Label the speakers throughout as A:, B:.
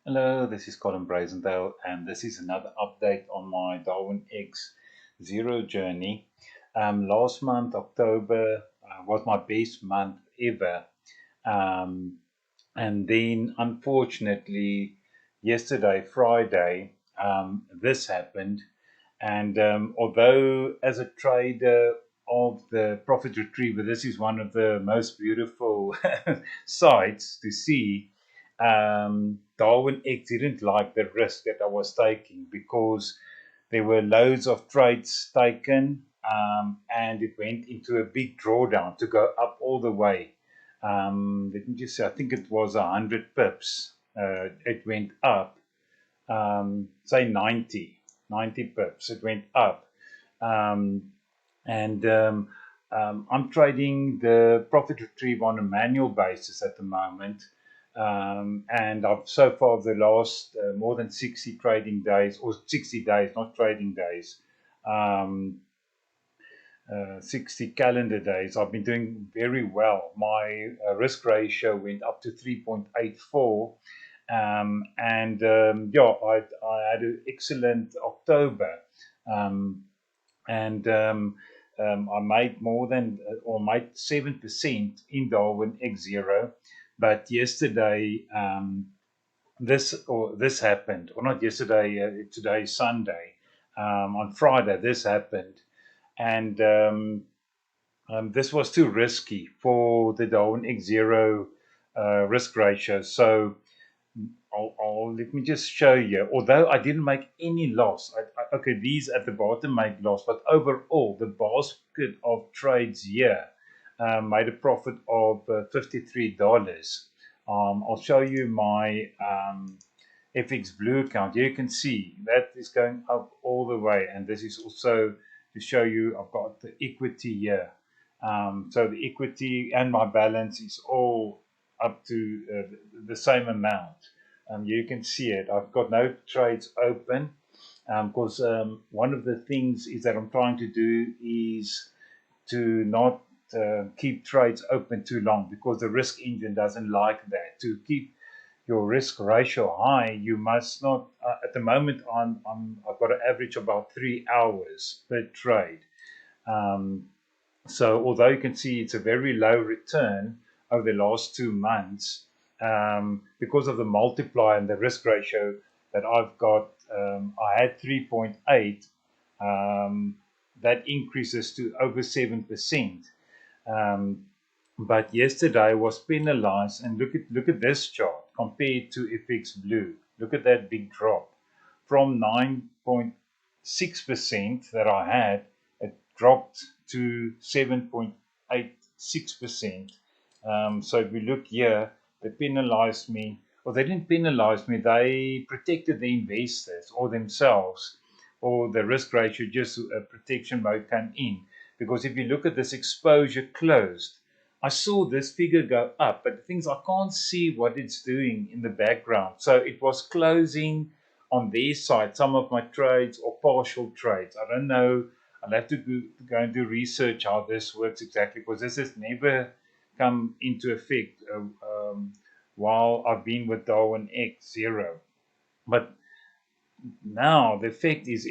A: Hello, this is Colin Brazendale, and this is another update on my Darwinex Zero journey. Last month, October, was my best month ever. Um, and then, unfortunately, yesterday, Friday, this happened. And although, as a trader of the profit retriever, this is one of the most beautiful sights to see. Darwin X didn't like the risk that I was taking because there were loads of trades taken, and it went into a big drawdown to go up all the way. Let me just say, I think it was 100 pips. It went up, say 90 pips. It went up. Um, and I'm trading the profit retrieve on a manual basis at the moment. And I've so far the last more than 60 trading days, or 60 days, not trading days, um, 60 calendar days, I've been doing very well. My risk ratio went up to 3.84. Yeah, I had an excellent October. Um, and I made more than or made 7% in Darwin X Zero. But yesterday, this happened, or not yesterday. Today, Sunday. On Friday, this happened, and this was too risky for the Darwin X Zero risk ratio. So let me just show you. Although I didn't make any loss, okay, these at the bottom made loss, but overall, the basket of trades here made a profit of $53. I'll show you my FX Blue account. Here you can see that is going up all the way, and this is also to show you I've got the equity here. So the equity and my balance is all up to the same amount. You can see it. I've got no trades open because one of the things is that I'm trying to do is to not keep trades open too long because the risk engine doesn't like that. To keep your risk ratio high, you must not. At the moment, I've got an average of about 3 hours per trade. Um, so although you can see it's a very low return over the last 2 months, because of the multiplier and the risk ratio that I've got, I had 3.8. That increases to over 7%. Um, but yesterday was penalized, and look at this chart compared to FX Blue. Look at that big drop from 9.6% that I had. It dropped to 7.86%. So if we look here, they penalized me, or they didn't penalize me, they protected the investors or themselves, or the risk ratio, just protection mode came in. Because if you look at this exposure closed, I saw this figure go up, but the things I can't see what it's doing in the background. So it was closing on their side, some of my trades or partial trades. I don't know. I'll have to go and do research how this works exactly, because this has never come into effect while I've been with Darwin X Zero. But now the effect is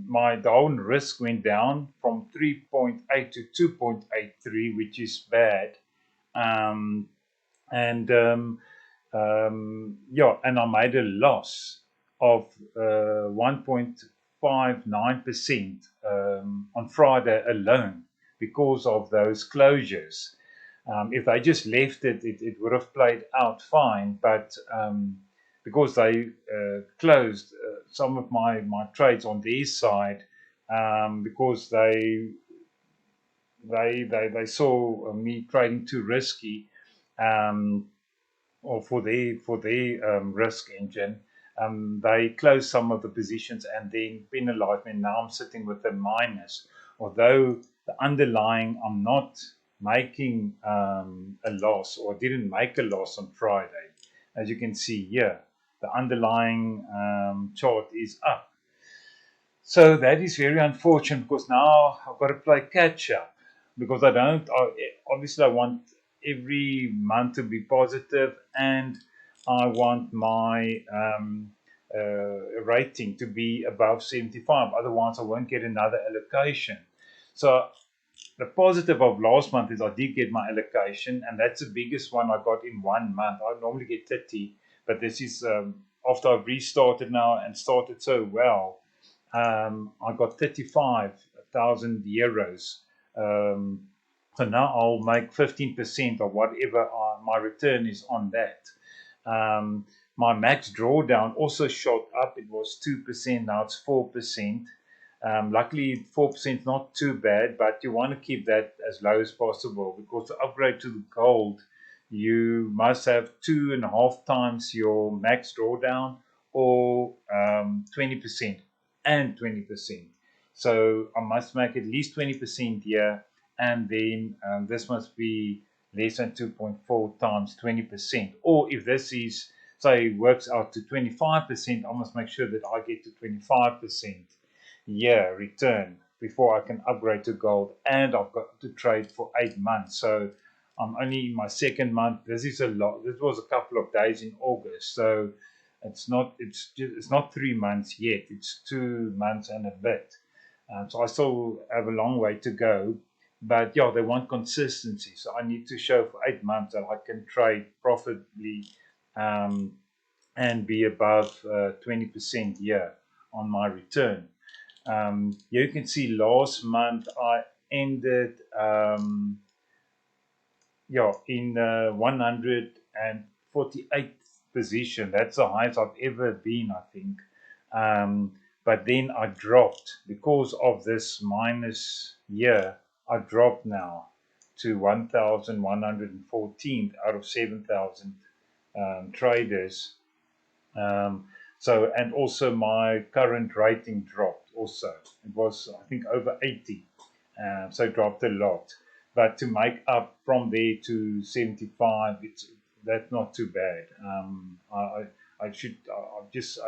A: my Darwin risk went down from 3.8 to 2.83, which is bad. Um, and Yeah, and I made a loss of 1.59% on Friday alone because of those closures. If they just left it, it would have played out fine. But because they closed some of my trades on their side, because they saw me trading too risky, um, or for their risk engine, they closed some of the positions and then penalized me. Now I'm sitting with a minus, although the underlying I'm not making a loss, or didn't make a loss on Friday. As you can see here, the underlying chart is up. So that is very unfortunate because now I've got to play catch up, because I don't. Obviously, I want every month to be positive, and I want my rating to be above 75. Otherwise, I won't get another allocation. So the positive of last month is I did get my allocation, and that's the biggest one I got in 1 month. I normally get 30, but this is after I've restarted now and started so well. I got 35,000 euros. So now I'll make 15% of whatever my return is on that. My max drawdown also shot up. It was 2%, now it's 4%. Luckily, 4% is not too bad, but you want to keep that as low as possible, because to upgrade to the gold, you must have 2.5 times your max drawdown, or 20% and 20%. So I must make at least 20% here, and then this must be less than 2.4 times 20%. Or if this is, say, works out to 25%, I must make sure that I get to 25% return before I can upgrade to gold. And I've got to trade for 8 months. So I'm only in my second month. This is a lot. This was a couple of days in August. So it's not 3 months yet. It's 2 months and a bit. So I still have a long way to go. But yeah, they want consistency. So I need to show for 8 months that I can trade profitably, and be above 20% here on my return. Here you can see last month I ended in 148th position. That's the highest I've ever been, I think. But then I dropped because of this minus year. I dropped now to 1,114 out of 7,000 traders. And also my current rating dropped also. It was, I think, over 80. So it dropped a lot. But to make up from there to 75, that's not too bad. I just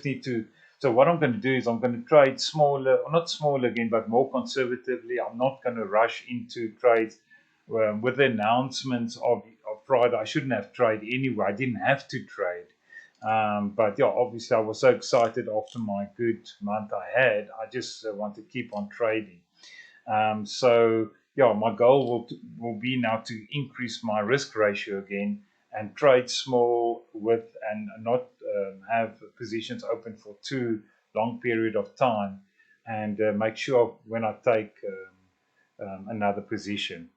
A: need to. So what I'm going to do is I'm going to trade smaller, or not smaller again, but more conservatively. I'm not going to rush into trades. With the announcements of Friday, I shouldn't have traded anyway. I didn't have to trade. But yeah, obviously I was so excited after my good month I had. I just want to keep on trading. So yeah, my goal will be now to increase my risk ratio again and trade small and not have positions open for too long period of time, and make sure when I take another position.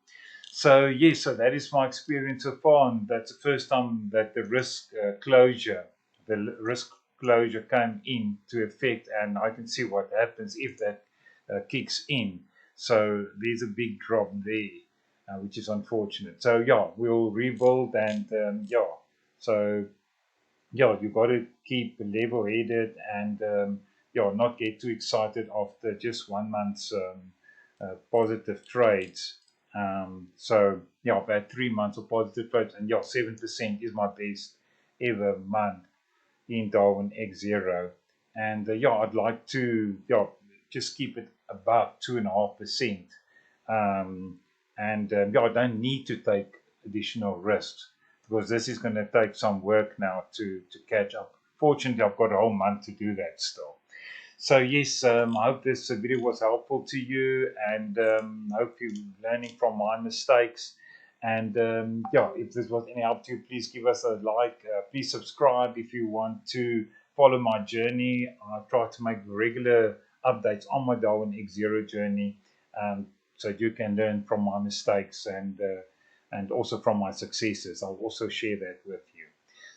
A: So yes, so that is my experience so far, and that's the first time that the risk closure came into effect, and I can see what happens if that kicks in. So there's a big drop there, which is unfortunate. So yeah, we'll rebuild, and so yeah, you got to keep level-headed, and not get too excited after just 1 month's positive trades. So yeah, I've had 3 months of positive trades, and 7% is my best ever month in Darwinex Zero. And I'd like to just keep it above 2.5%. I don't need to take additional risks, because this is going to take some work now to catch up. Fortunately, I've got a whole month to do that still. So yes, I hope this video was helpful to you, and hope you're learning from my mistakes. And if this was any help to you, please give us a like. Please subscribe if you want to follow my journey. I try to make regular updates on my Darwinex Zero journey, so you can learn from my mistakes and also from my successes. I'll also share that with you.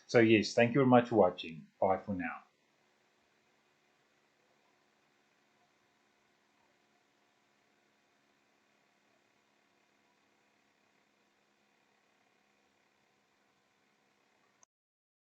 A: So yes, thank you very much for watching. Bye for now.